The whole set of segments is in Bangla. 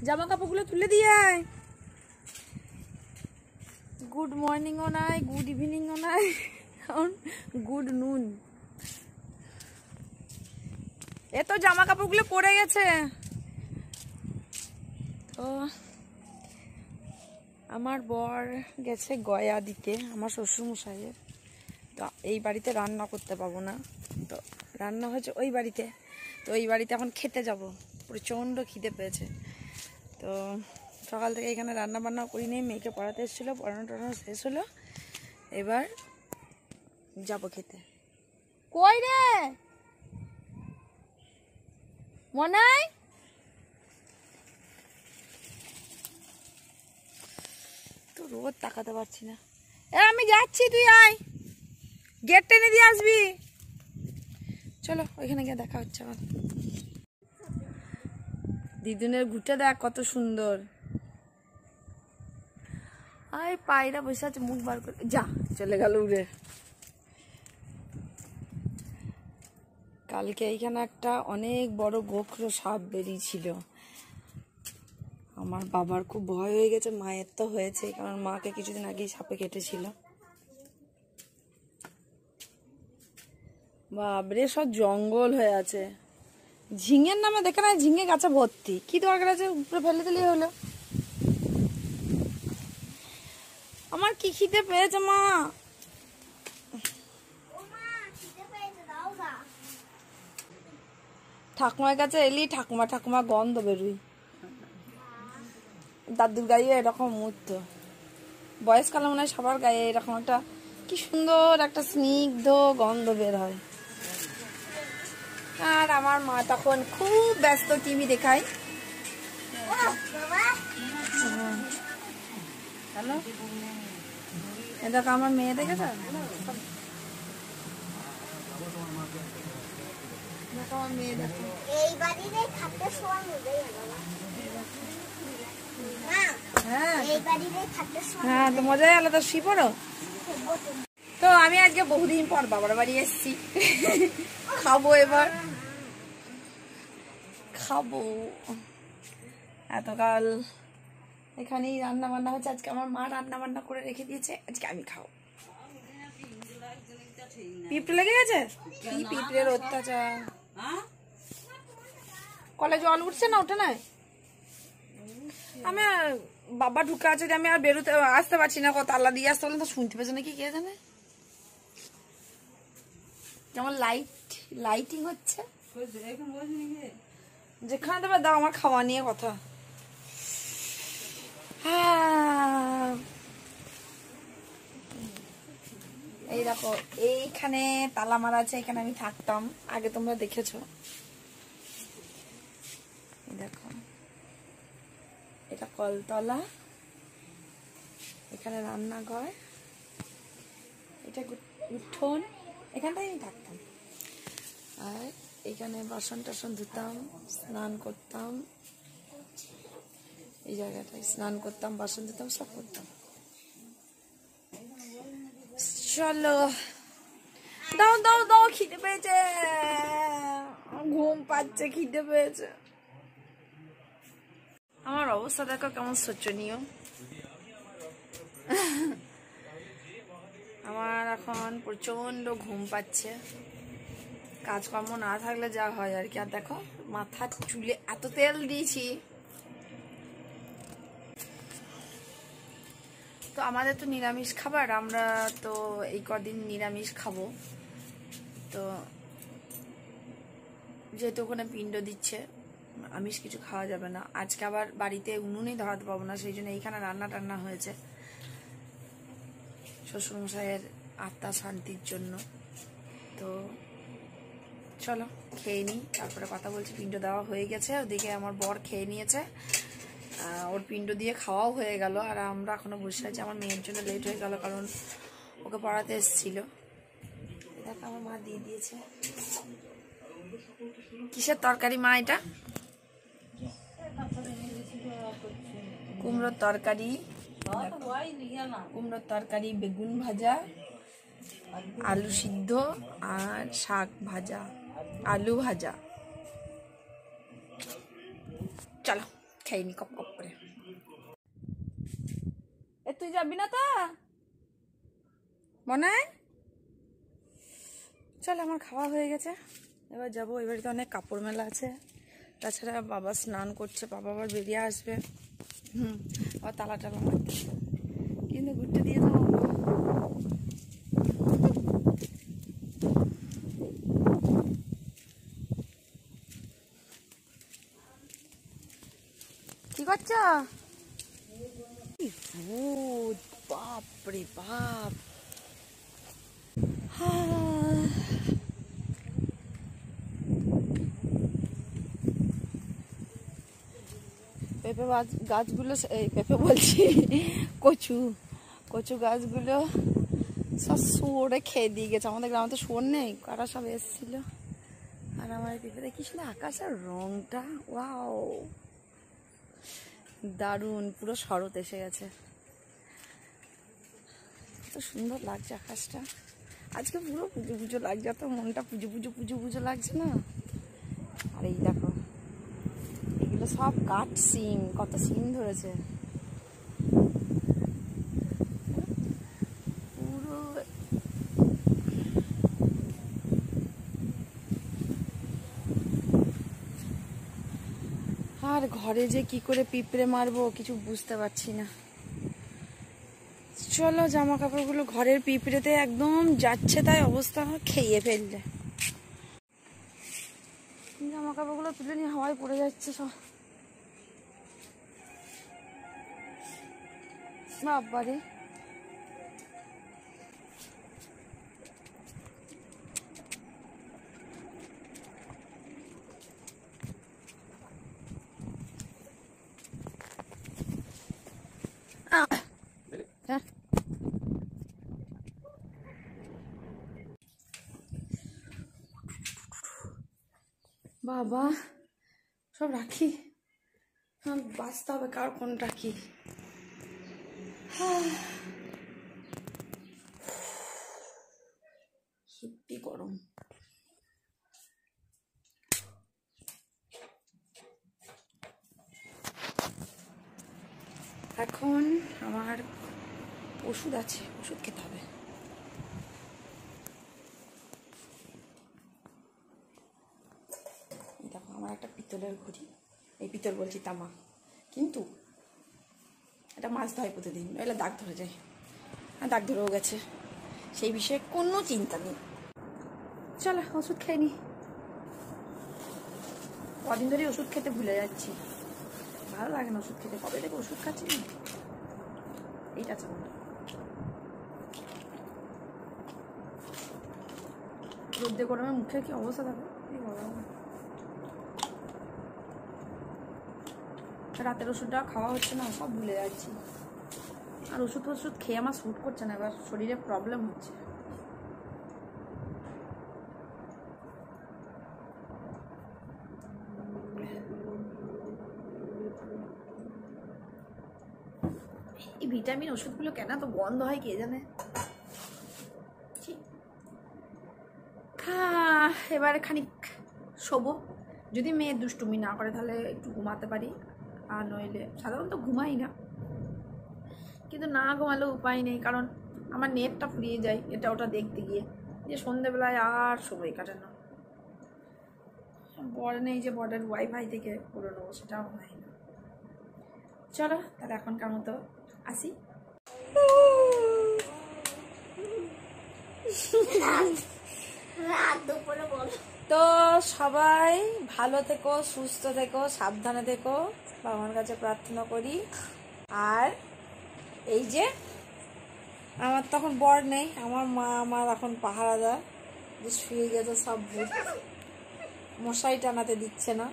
জামা কাপড়গুলো তুলে দিয়ে আয়। গুড মর্নিংও নাই, গুড ইভিনিংও নাই, গুড নুন। এ তো জামা কাপড়গুলো পরে গেছে। তো আমার বর গেছে গয়া দিতে আমার শ্বশুরমশাইয়ের। তো এই বাড়িতে রান্না করতে পাবো না, তো রান্না হয়েছে ওই বাড়িতে। তো ওই বাড়িতে এখন খেতে যাব, প্রচণ্ড খিদে পেয়েছে। তো সকাল থেকে এখানে রান্না বান্না করি নিয়ে মেয়েকে পড়াতে এসেছিলো, পড়ানো টড়ানো শেষ হলো, এবার যাব খেতে। কই রে মনাই? তো রোদ তাকাতে পারছি না। আমি যাচ্ছি, তুই আয়, গেট টেনে দিয়ে আসবি। চলো ওইখানে গিয়ে দেখা হচ্ছে আমার। দিদুনের ঘুরতে দেখ কত সুন্দর। আয় পায়রা বসে আছে, মুখ বার করে যা, চলে গেল উড়ে। কালকে এইখানে একটা অনেক বড় গোখরো সাপ বেরিয়েছিল। আমার বাবার খুব ভয় হয়ে গেছে, মায়ের তো হয়েছে, কারণ মাকে কিছুদিন আগেই সাপে কেটেছিল। বাবরে সব জঙ্গল হয়ে আছে। ঝিঙের নামে দেখে না, ঝিঙে গাছে ভর্তি, কি দরকার আছে উপরে ফেলে দিলেই হলো। আমার কি খিদে পেয়েছে মা। ঠাকুমার কাছে এলি ঠাকুমা ঠাকুমা গন্ধ বেরোই। দাদুর গায়ে এরকম মুহূর্ত, বয়সকালে মনে হয় সবার গায়ে এরকম একটা কি সুন্দর একটা স্নিগ্ধ গন্ধ বের হয়। আর আমার মা তখন খুব ব্যস্ত টিভি দেখায়। হ্যালো, দেখো আমার মেয়ে দেখেছ, দেখো আমার মেয়ে, দেখো হ্যাঁ তো মজাই আলাদা। শুই পড়ো। তো আমি আজকে বহুদিন পর বাবার বাড়ি এসেছি, খাবো এবার, খাবো। এতকাল এখানেই রান্না বান্না হচ্ছে, আজকে আমার মা রান্না বান্না করে রেখে দিয়েছে, আজকে আমি খাবো। পিঁপড়ে লেগে গেছে, কি পিঁপড়ের অত্যাচার। কলে জল উঠছে না, ওঠে না। আমি বাবা ঢুকে আছে, আমি আর বেরোতে আসতে পারছি না, কত আল্লাহ দিয়ে আসতে বললাম, তো শুনতে পেয়েছে নাকি কে জানে। যেমন লাইটিং হচ্ছে, যেখানে দেবে দাও, আমার খাওয়া নিয়ে কথা। এই দেখো এইখানে তালা মারা আছে, এখানে আমি থাকতাম আগে, তোমরা দেখেছো। দেখো এটা কলতলা, এখানে রান্নাঘর, এটা উঠোন, এখানটাই আমি থাকতাম। আর এখানে বাসন টাসন ধুতাম, স্নান করতাম, এই জায়গাটায় স্নান করতাম, বাসন ধুতাম, সব করতাম। চলো দাও দাও দাও, খিদে পেয়েছে, ঘুম পাচ্ছে, খিদে পেয়েছে। আমার অবস্থা দেখো কেমন শোচনীয়। আমার এখন প্রচন্ড ঘুম পাচ্ছে, কাজকর্ম না থাকলে যা হয় আর কি। আর দেখো মাথার চুলে এত তেল দিয়েছি। তো আমাদের তো নিরামিষ খাবার, আমরা তো এই কদিন নিরামিষ খাবো। তো যেহেতু ওখানে পিণ্ড দিচ্ছে, আমিষ কিছু খাওয়া যাবে না। আজকে আবার বাড়িতে উনুনই ধরাতে পাবো না, সেই জন্য এইখানে রান্না টান্না হয়েছে শ্বশুরমশাইয়ের আত্মা শান্তির জন্য। তো চলো খেয়ে নিই, তারপরে কথা বলছি। পিণ্ড দেওয়া হয়ে গেছে, ওদিকে আমার বর খেয়ে নিয়েছে, ওর পিণ্ড দিয়ে খাওয়াও হয়ে গেল। আর আমরা এখনো বসে আছি, আমার মেয়ের জন্য লেট হয়ে গেল, কারণ ওকে পড়াতে এসেছিল। দেখো আমার মা দিয়ে দিয়েছে। কিসের তরকারি মা এটা? কুমড়োর তরকারি, কুমড়োর তরকারি, বেগুন ভাজা, আলু সিদ্ধ আর শাক ভাজা, আলু ভাজা। চলো খেয়ে নি কপ কপ করে। এ তুই যাবি না তো মনে হয়? চল, আমার খাওয়া হয়ে গেছে, এবার যাবো। ওই বাড়িতে অনেক কাপড় মেলা আছে, তাছাড়া বাবা স্নান করছে, বাবা আবার বেরিয়ে আসবে। আবার তালা টালা মারতে, কিন্তু ঘুরতে দিয়ে দেবো। কি করছ? ভূত, বাপরে বাপ। পেঁপে গাছগুলো, এই পেঁপে বলছি, কচু কচু গাছগুলো সব শুয়োরে খেয়ে দিয়ে গেছে। আমাদের গ্রামে তো শুয়োর নেই, কারা সব এসেছিল। আর আমার পেঁপে দেখিস না, আকাশের রংটা ওয়াও দারুণ, পুরো শরৎ এসে গেছে। কত সুন্দর লাগছে আকাশটা আজকে, পুরো পুজো পুজো লাগছে, এত মনটা পুজো পুজো পুজো পুজো লাগছে না। আর এই দেখো, এগুলো সব কাঠ সিম, কত সিম ধরেছে পুরো। আর ঘরে যে কি করে পিঁপড়ে মারবো কিছু বুঝতে পারছি না। চলো, জামা কাপড়গুলো, ঘরের পিঁপড়েতে একদম যাচ্ছে তাই অবস্থা, খেয়ে ফেললে। জামা কাপড়গুলো তুলে নিয়ে হাওয়ায় পড়ে যাচ্ছে সব। বাবারে, বাবা সব রাখি, বাঁচতে হবে কার কোন রাখি। সত্যি গরম। এখন আমার ওষুধ আছে, ওষুধ খেতে হবে। দেখো, আমার একটা পিতলের ঘড়ি, এই পিতল বলছি তামা, কিন্তু এটা মাজতে হয় প্রতিদিন, নইলে দাগ ধরে যায়। আর দাগ ধরেও গেছে, সেই বিষয়ে কোনো চিন্তা নেই। চলো ওষুধ খেয়ে নি, কদিন ধরে ওষুধ খেতে ভুলে যাচ্ছি, ভালো লাগে না ওষুধ খেতে। কবে থেকে ওষুধ খাচ্ছি না, এইটা চলো। রোদ্দে গরমে মুখে কি অবস্থা দেখো, রাতের ওষুধটা খাওয়া হচ্ছে না, সব ভুলে যাচ্ছি। আর ওষুধ খেয়ে আমার স্যুট করছে না, এবার শরীরে প্রবলেম হচ্ছে। এই ভিটামিন ওষুধগুলো কেন তো গন্ধ হয় কে জানে। এবারে খানিক শোবো, যদি মেয়ে দুষ্টুমি না করে তাহলে একটু ঘুমাতে পারি, আর নইলে সাধারণত ঘুমাই না, কিন্তু না ঘুমালেও উপায় নেই, কারণ আমার নেটটা ফুরিয়ে যায় এটা ওটা দেখতে গিয়ে, যে সন্ধ্যেবেলায় আর সময় কাটে না। বড় নেই যে বড়ের ওয়াইফাই থেকে করে নেবো, সেটাও হয় না। চলো তাহলে এখনকার মতো আসি। তো সবাই ভালো থেকো, সুস্থ থেকো, সাবধানে থেকো, বাবার কাছে প্রার্থনা করি। আর এই যে আমার তখন বর নেই, আমার মা আমার এখন পাহারাদার, যে শুয়ে গেছে সব ভূত, মশাই টানাতে দিচ্ছে না।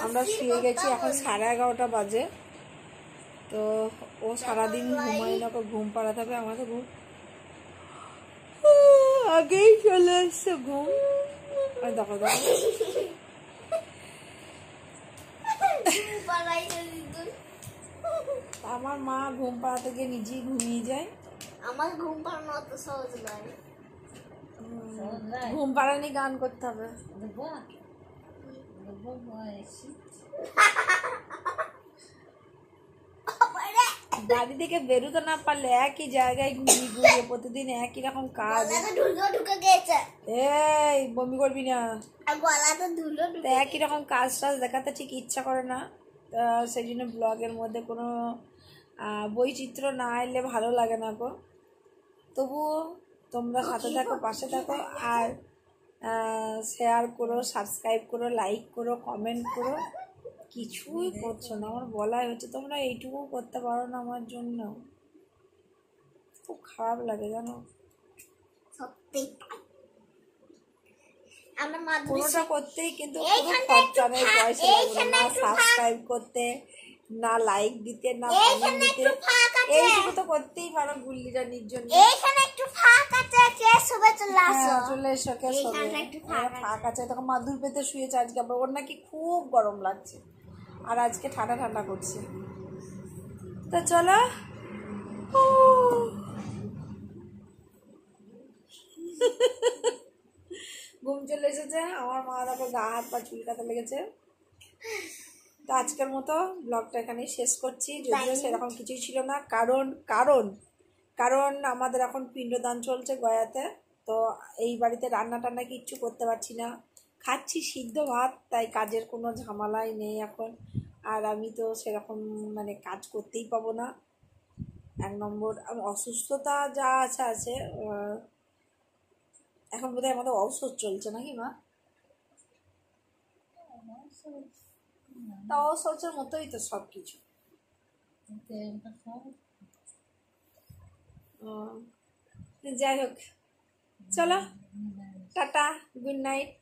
আমরা শুয়ে গেছি, এখন 11:30 বাজে। তো ও সারাদিন ঘুমাই না, ঘুম পাড়াতে হবে আমাদের। ঘুম আগেই চলে এসছে ঘুম। দেখো দেখো, আমার মা ঘুম পাড়াতে গিয়ে নিজেই ঘুমিয়ে যায়। আমার ঘুম পাড়ানো অত সহজ নয়। ঘুম পাড়ানি গান করতে হবে। বাড়ি থেকে বেরোতে না পারলে একই জায়গায় ঘুরিয়ে ঘুরিয়ে প্রতিদিন একই রকম কাজ। গলাতে ধুলো ঢুকে গেছে। এই বমি করবি না। আর গলাতে ধুলো তো ঢুকে একই রকম কাজ টাজ দেখাতে ঠিক ইচ্ছা করে না। তা সেই জন্য ব্লগের মধ্যে কোনো বৈচিত্র্য না এলে ভালো লাগে না গো। তবুও তোমরা সাথে থাকো, পাশে থাকো, আর শেয়ার করো, সাবস্ক্রাইব করো, লাইক করো, কমেন্ট করো। কিছুই করছো না, আমার বলাই হচ্ছে তোমরা এইটুকু করতে পারো না আমার জন্য। খুব খারাপ লাগে জানো। সত্যি তাই। আমরা মাধুরী কোনোটা করতেই কিন্তু কোনো এইখানটা খরচা একটু নেই, পয়সা লাগবে না সাবস্ক্রাইব করতে, না লাইক দিতে, না কমেন্ট দিতে। এইটুকু তো করতেই পারো গুল্লি রানির জন্য। এইখানে একটু ফাঁক আছে, কে শুবে চলে আসো। হ্যাঁ, চলে এসো, কে শোবে। এইখানটা একটু ফাঁক আছে। ফাঁক আছে, তখন মাদুর পেতে শুয়েছে আজকে। আবার ওর নাকি খুব গরম লাগছে, আর আজকে ঠান্ডা ঠান্ডা করছে। তো চলো। ঘুম চলে এসেছে আমার। মা দেখো গা হাত পা চুলকাতে লেগেছে। তো আজকের মতো ব্লগটা এখানেই শেষ করছি, যদিও সেরকম কিছুই ছিল না। কারণ কারণ কারণ আমাদের এখন পিণ্ডদান চলছে গয়াতে। তো এই বাড়িতে রান্না টান্না কিচ্ছু করতে পারছি না, খাচ্ছি সিদ্ধ ভাত, তাই কাজের কোনো ঝামেলাই নেই এখন। আর আমি তো সেরকম মানে কাজ করতেই পাবো না। এক নম্বর আমি অসুস্থতা যা আছে আছে। এখন বোধহয় আমাদের ঔষধ চলছে নাকি মা? তা ঔষধের মতোই তো সব কিছু। যাই হোক, চলো টাটা, গুড নাইট।